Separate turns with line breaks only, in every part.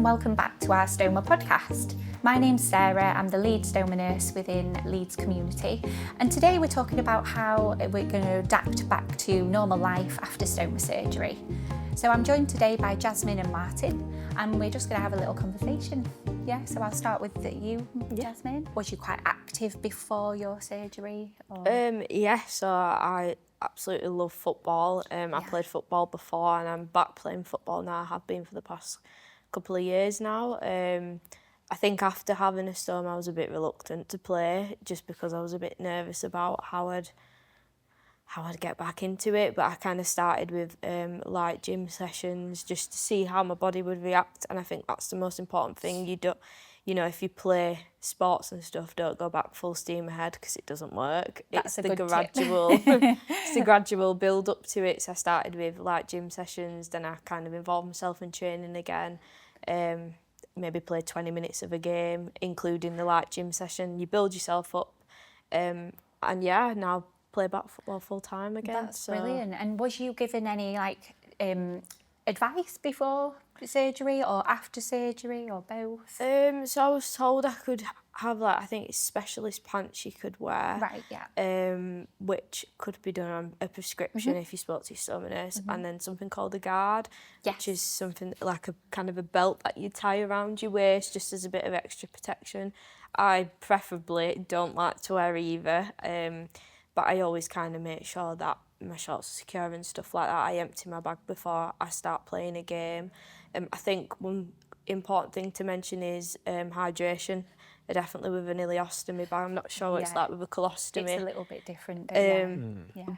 welcome back to our Stoma podcast. My name's Sarah, I'm the lead Stoma nurse within Leeds community, and today we're talking about how we're going to adapt back to normal life after stoma surgery. So I'm joined today by Jasmine and Martin, and we're just going to have a little conversation. Yeah, so I'll start with you, Jasmine. Was you quite active before your surgery? Or?
So I absolutely love football. I played football before and I'm back playing football now. I have been for the past couple of years now. I think after having a stoma I was a bit reluctant to play just because I was a bit nervous about how I'd get back into it, but I kind of started with light gym sessions just to see how my body would react, and I think that's the most important thing. If you play sports and stuff, don't go back full steam ahead because it doesn't work.
It's
the gradual build up to it. So I started with light gym sessions, then I kind of involved myself in training again. Maybe play 20 minutes of a game, including the light gym session. You build yourself up, now play back football full time again.
That's brilliant. And was you given any advice before surgery or after surgery or both?
So I was told I could have I think it's specialist pants you could wear.
Right, yeah.
Which could be done on a prescription if you spoke to your stoma nurse, and then something called a guard, which is something like a kind of a belt that you tie around your waist just as a bit of extra protection. I preferably don't like to wear either. But I always kind of make sure that my shorts are secure and stuff like that. I empty my bag before I start playing a game. I think one important thing to mention is hydration. Definitely with an ileostomy, but I'm not sure what it's like with a colostomy.
It's a little bit different,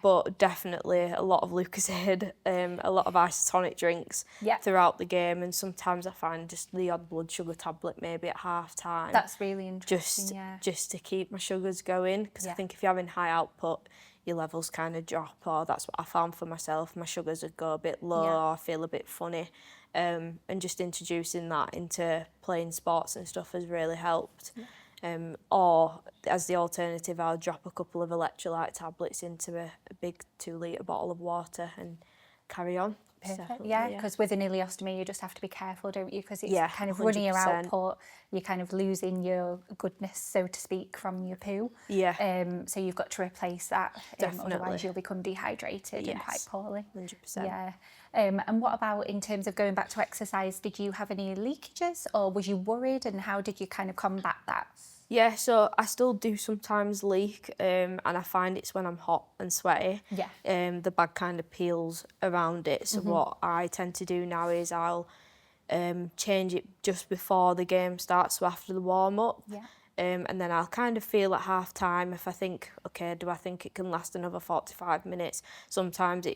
But definitely a lot of Lucozade, a lot of isotonic drinks throughout the game, and sometimes I find just the odd blood sugar tablet maybe at half time.
That's really interesting,
Just to keep my sugars going, because I think if you're having high output, your levels kind of drop, or that's what I found for myself. My sugars would go a bit low, or I feel a bit funny. And just introducing that into playing sports and stuff has really helped. Or as the alternative, I'll drop a couple of electrolyte tablets into a big 2-litre bottle of water and carry on.
Perfect. Because with an ileostomy you just have to be careful, don't you? Because it's kind of running your
100%.
output, you're kind of losing your goodness, so to speak, from your poo. So you've got to replace that, otherwise you'll become dehydrated and quite poorly.
100%.
And what about in terms of going back to exercise? Did you have any leakages, or was you worried, and how did you kind of combat that?
Yeah, so I still do sometimes leak, and I find it's when I'm hot and sweaty. The bag kind of peels around it. So what I tend to do now is I'll change it just before the game starts, so after the warm-up. And then I'll kind of feel at half-time if I think, okay, do I think it can last another 45 minutes? Sometimes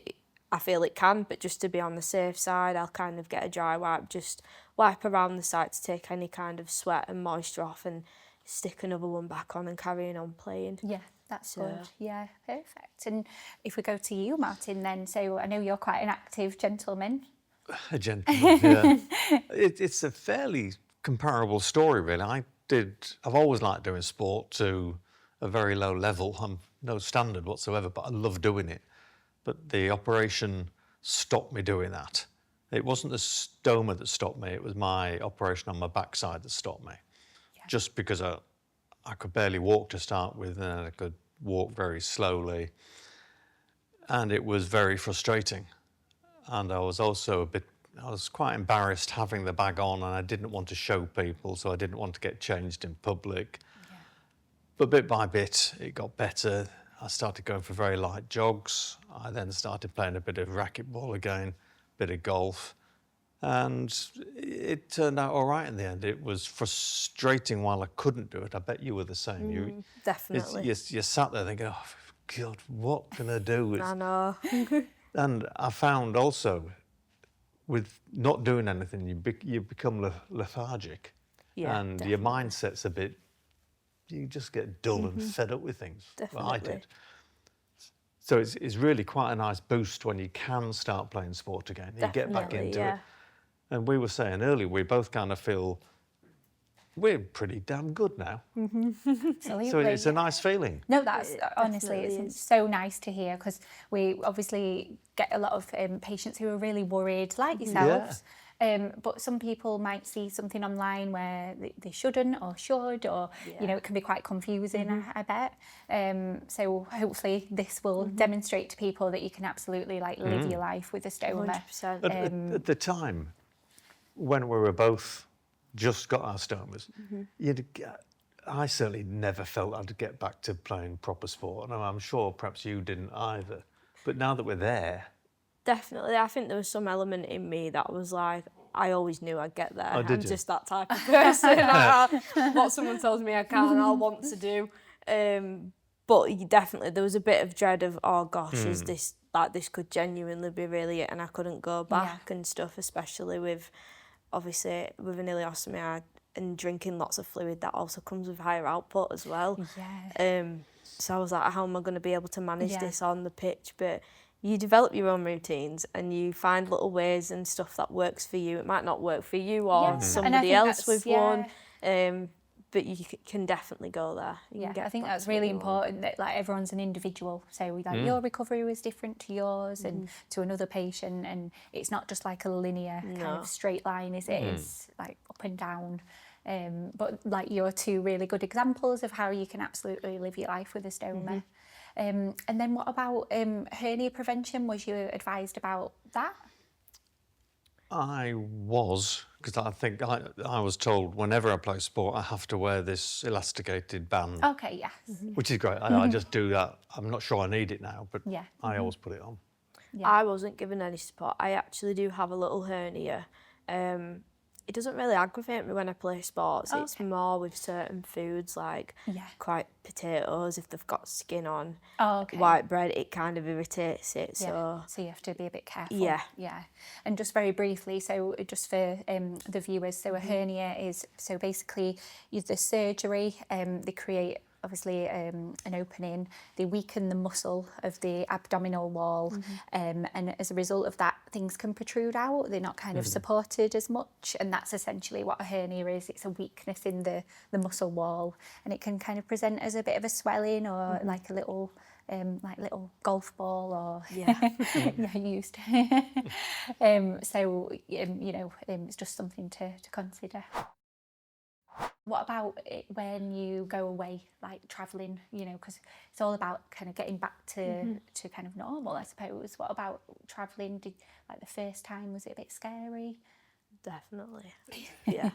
I feel it can, but just to be on the safe side, I'll kind of get a dry wipe, just wipe around the site to take any kind of sweat and moisture off, and stick another one back on and carrying on playing.
Yeah, that's good. Yeah, perfect. And if we go to you, Martin, then, so I know you're quite an active gentleman.
A gentleman, yeah. It's a fairly comparable story, really. I've always liked doing sport to a very low level. I'm no standard whatsoever, but I love doing it. But the operation stopped me doing that. It wasn't the stoma that stopped me, it was my operation on my backside that stopped me. Just because I could barely walk to start with, and I could walk very slowly. And it was very frustrating. And I was also I was quite embarrassed having the bag on, and I didn't want to show people, so I didn't want to get changed in public. But bit by bit, it got better. I started going for very light jogs. I then started playing a bit of racquetball again, a bit of golf. And it turned out all right in the end. It was frustrating while I couldn't do it. I bet you were the same.
Definitely.
You sat there thinking, oh, God, what can I do?
I know.
And I found also, with not doing anything, you become lethargic. And
definitely.
your mindset's a bit, you just get dull and fed up with things.
Definitely.
Well, I did. So it's really quite a nice boost when you can start playing sport again. You get back into it. And we were saying earlier, we both kind of feel we're pretty damn good now. So it's a nice feeling.
No, that's honestly, it's so nice to hear, because we obviously get a lot of patients who are really worried, like yourselves, But some people might see something online where they shouldn't or should, or you know, it can be quite confusing. I bet. So hopefully this will demonstrate to people that you can absolutely like live your life with a stoma.
100%.
At the time, when we were both just got our stomas, I certainly never felt I'd get back to playing proper sport, and I'm sure perhaps you didn't either. But now that we're there,
Definitely, I think there was some element in me that was like, I always knew I'd get there.
Oh, did
I'm
you?
just that type of person. What someone tells me I can, I'll want to do. But definitely, there was a bit of dread of, oh gosh, is this like this could genuinely be really it, and I couldn't go back and stuff, especially with obviously with an ileostomy and drinking lots of fluid that also comes with higher output as well. So I was like, how am I going to be able to manage this on the pitch? But you develop your own routines and you find little ways and stuff that works for you. It might not work for you or somebody else with one, but you can definitely go there.
I think that's really important, that like everyone's an individual. So like your recovery was different to yours and to another patient, and it's not just like a linear kind of straight line, is it? It's like up and down. But like you're two really good examples of how you can absolutely live your life with a stoma. And then what about hernia prevention? Was you advised about that?
I was, because I think I was told whenever I play sport, I have to wear this elasticated band.
Okay, yes.
Which is great. I just do that. I'm not sure I need it now, but I always put it on.
I wasn't given any support. I actually do have a little hernia. It doesn't really aggravate me when I play sports. It's more with certain foods like quite potatoes, if they've got skin on, white bread, it kind of irritates it. So
you have to be a bit careful.
Yeah.
And just very briefly, so just for the viewers, so a hernia is, so basically the surgery, they create obviously an opening, they weaken the muscle of the abdominal wall, and as a result of that, things can protrude out. They're not kind of supported as much, and that's essentially what a hernia is. It's a weakness in the muscle wall, and it can kind of present as a bit of a swelling or like a little little golf ball or used. So you know, it's just something to consider. What about when you go away, like travelling, you know, because it's all about kind of getting back to kind of normal, I suppose. What about travelling? Like the first time, was it a bit scary?
Definitely, yeah.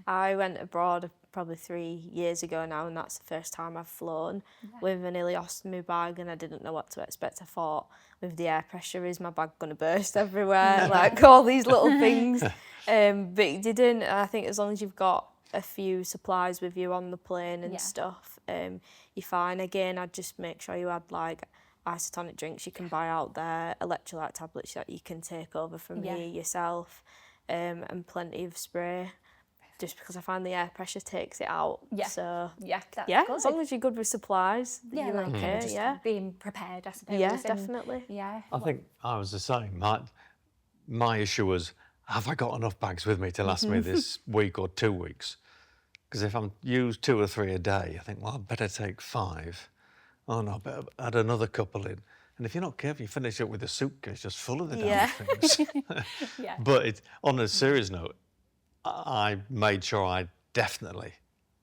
I went abroad probably 3 years ago now, and that's the first time I've flown with an ileostomy bag, and I didn't know what to expect. I thought, with the air pressure, is my bag going to burst everywhere? Like all these little things. But it didn't. I think as long as you've got a few supplies with you on the plane and stuff, you're fine. Again, I'd just make sure you had like isotonic drinks you can buy out there, electrolyte tablets that you can take over from here yourself, and plenty of spray, just because I find the air pressure takes it out. So
that's
good.
Good.
As long as you're good with supplies, you're
like
okay.
Just being prepared, I suppose.
Yeah, definitely.
I think I was the same. My issue was, have I got enough bags with me to last me this week or 2 weeks? Because if I'm used 2 or 3 a day, I think, well, I better take 5. Oh no, I better add another couple in. And if you're not careful, you finish up with a suitcase just full of the damn things. But on a serious note, I made sure I definitely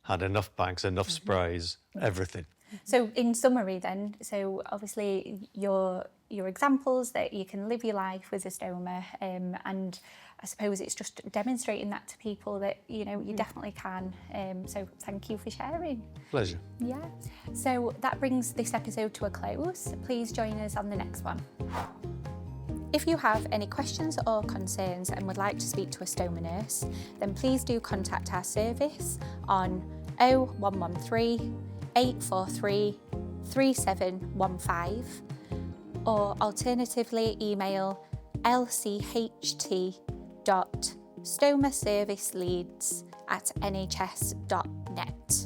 had enough bags, enough sprays, everything.
So in summary then, so obviously your examples that you can live your life with a stoma, and I suppose it's just demonstrating that to people that, you know, you definitely can. So thank you for sharing.
Pleasure.
Yeah. So that brings this episode to a close. Please join us on the next one. If you have any questions or concerns and would like to speak to a stoma nurse, then please do contact our service on 0113 843 3715, or alternatively email lcht.stomaserviceleads@nhs.net.